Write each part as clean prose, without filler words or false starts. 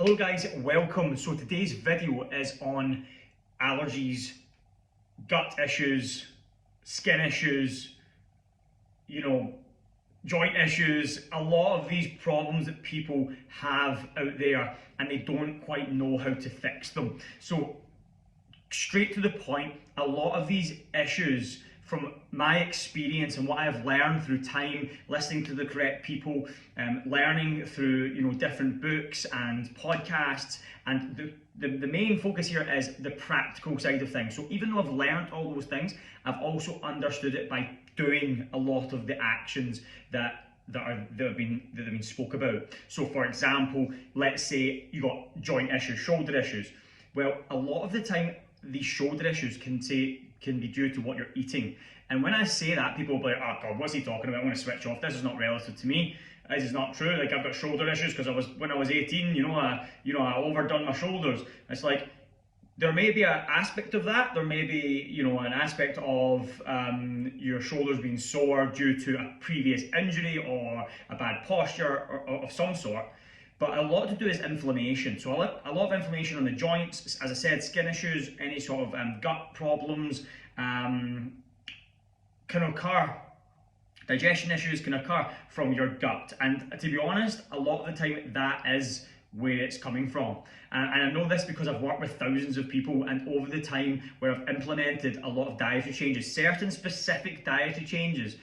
Hello guys, welcome. So today's video is on allergies, gut issues, skin issues, joint issues, a lot of these problems that people have out there and they don't quite know how to fix them. So straight to the point, a lot of these issues from my experience and what I've learned through time, listening to the correct people, learning through different books and podcasts, and the main focus here is the practical side of things. So even though I've learned all those things, I've also understood it by doing a lot of the actions that have been spoke about. So for example, let's say you got joint issues, shoulder issues. Well, a lot of the time these shoulder issues can be due to what you're eating. And when I say that, people will be like, oh God, what's he talking about? I'm going to switch off. This is not relative to me. This is not true. Like, I've got shoulder issues because when I was 18, I overdone my shoulders. It's like, there may be an aspect of that. There may be, an aspect of your shoulders being sore due to a previous injury or a bad posture or of some sort. But a lot to do is inflammation. So a lot of inflammation on the joints, as I said, skin issues, any sort of gut problems can occur. Digestion issues can occur from your gut. And to be honest, a lot of the time that is where it's coming from. And I know this because I've worked with thousands of people, and over the time where I've implemented a lot of dietary changes, certain specific dietary changes,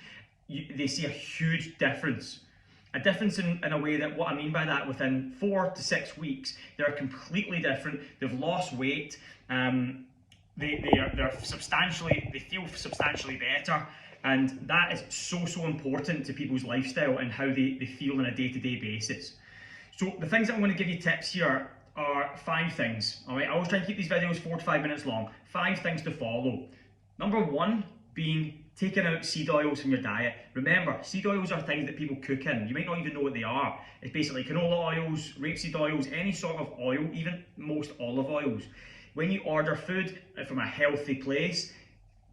they see a huge difference. A difference in a way that, what I mean by that, within 4 to 6 weeks, they're completely different. They've lost weight. They feel substantially better, and that is so important to people's lifestyle and how they feel on a day-to-day basis. So the things that I'm going to give you tips here are 5 things. All right, I always try and keep these videos 4 to 5 minutes long. 5 things to follow. Number 1 being taking out seed oils from your diet. Remember, seed oils are things that people cook in. You might not even know what they are. It's basically canola oils, rapeseed oils, any sort of oil, even most olive oils. When you order food from a healthy place,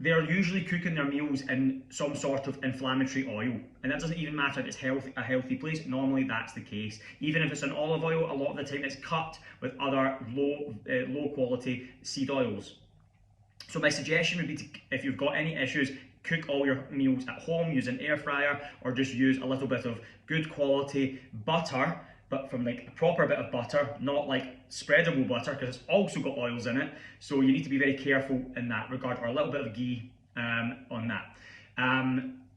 they're usually cooking their meals in some sort of inflammatory oil. And that doesn't even matter if it's a healthy place. Normally that's the case. Even if it's an olive oil, a lot of the time it's cut with other low quality seed oils. So my suggestion would be to, if you've got any issues, cook all your meals at home, use an air fryer, or just use a little bit of good quality butter, but from like a proper bit of butter, not like spreadable butter, because it's also got oils in it. So you need to be very careful in that regard, or a little bit of ghee on that.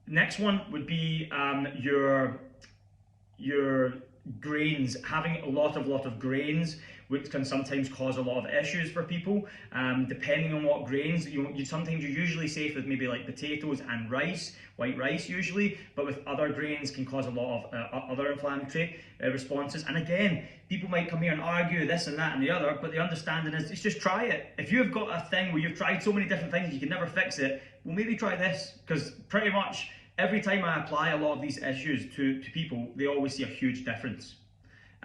Next one would be your grains. Having a lot of grains, which can sometimes cause a lot of issues for people, depending on what grains. You you're usually safe with maybe like potatoes and rice, white rice usually, but with other grains can cause a lot of other inflammatory responses. And again, people might come here and argue this and that and the other, but the understanding is, it's just try it. If you've got a thing where you've tried so many different things you can never fix it, well, maybe try this, because pretty much every time I apply a lot of these issues to people, they always see a huge difference.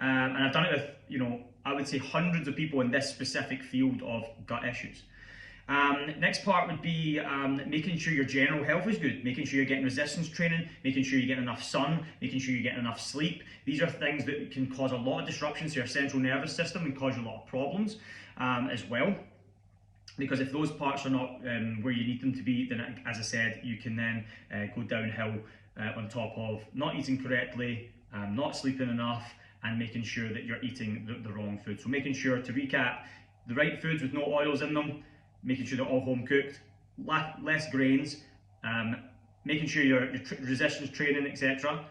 And I've done it with, I would say hundreds of people in this specific field of gut issues. Next part would be making sure your general health is good, making sure you're getting resistance training, making sure you're getting enough sun, making sure you're getting enough sleep. These are things that can cause a lot of disruptions to your central nervous system and cause you a lot of problems as well. Because if those parts are not where you need them to be, then as I said, you can then go downhill on top of not eating correctly, not sleeping enough, and making sure that you're eating the wrong food. So making sure, to recap, the right foods with no oils in them, making sure they're all home cooked, less grains, making sure your resistance training, etc.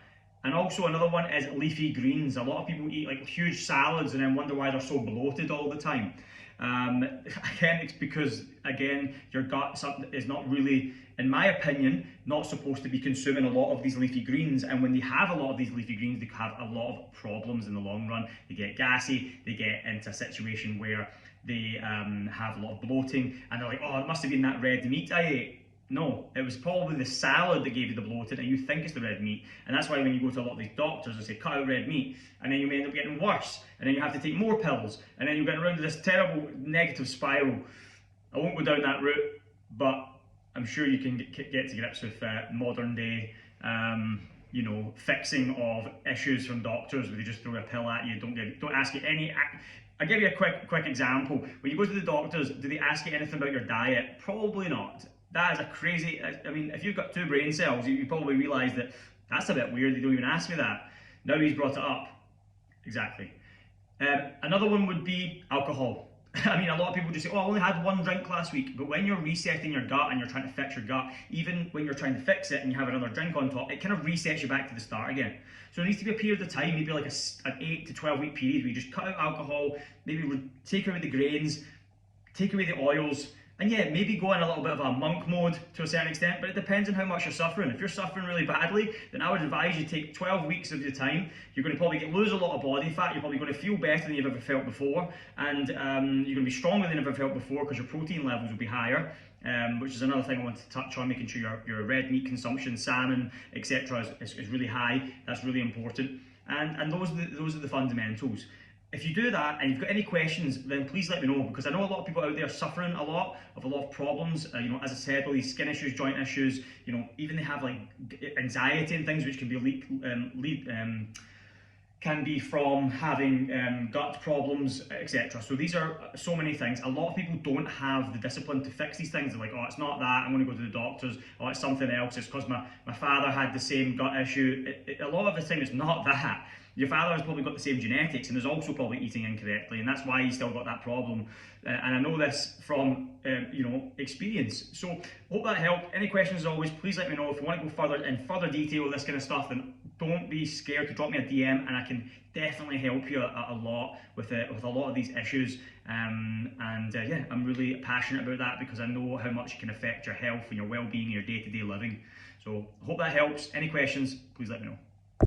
And also another one is leafy greens. A lot of people eat like huge salads and then wonder why they're so bloated all the time. Again, it's because, again, your gut is not really, in my opinion, not supposed to be consuming a lot of these leafy greens. And when they have a lot of these leafy greens, they have a lot of problems in the long run. They get gassy, they get into a situation where they have a lot of bloating, and they're like, oh, it must have been that red meat I ate. No, it was probably the salad that gave you the bloating, and you think it's the red meat. And that's why when you go to a lot of these doctors, they say cut out red meat, and then you may end up getting worse, and then you have to take more pills, and then you get around to this terrible negative spiral. I won't go down that route, but I'm sure you can get to grips with modern day you know, fixing of issues from doctors where they just throw a pill at you, don't ask you any. I'll give you a quick example. When you go to the doctors, do they ask you anything about your diet? Probably not. That is a crazy, I mean, if you've got 2 brain cells, you probably realise that that's a bit weird, they don't even ask me that. Now he's brought it up. Exactly. Another one would be alcohol. I mean, a lot of people just say, oh, I only had 1 drink last week. But when you're resetting your gut and you're trying to fix your gut, even when you're trying to fix it and you have another drink on top, it kind of resets you back to the start again. So there needs to be a period of time, maybe like an 8 to 12 week period where you just cut out alcohol, maybe take away the grains, take away the oils, and yeah, maybe go in a little bit of a monk mode to a certain extent, but it depends on how much you're suffering. If you're suffering really badly, then I would advise you take 12 weeks of your time. You're going to probably lose a lot of body fat, you're probably going to feel better than you've ever felt before, and you're going to be stronger than you've ever felt before because your protein levels will be higher, which is another thing I want to touch on, making sure your red meat consumption, salmon, etc. is really high. That's really important, and those are the fundamentals. If you do that and you've got any questions, then please let me know, because I know a lot of people out there suffering a lot of problems. You know, as I said, all these skin issues, joint issues. You know, even they have like anxiety and things, which can be can be from having gut problems, etc. So these are so many things. A lot of people don't have the discipline to fix these things. They're like, oh, it's not that, I'm going to go to the doctors. Oh, it's something else. It's because my father had the same gut issue. A lot of the time, it's not that. Your father has probably got the same genetics and is also probably eating incorrectly, and that's why he's still got that problem. And I know this from you know, experience. So hope that helped. Any questions, as always, please let me know. If you want to go further detail with this kind of stuff, then don't be scared to drop me a DM, and I can definitely help you a lot with a lot of these issues. Yeah, I'm really passionate about that because I know how much it can affect your health and your well-being and your day-to-day living. So I hope that helps. Any questions, please let me know.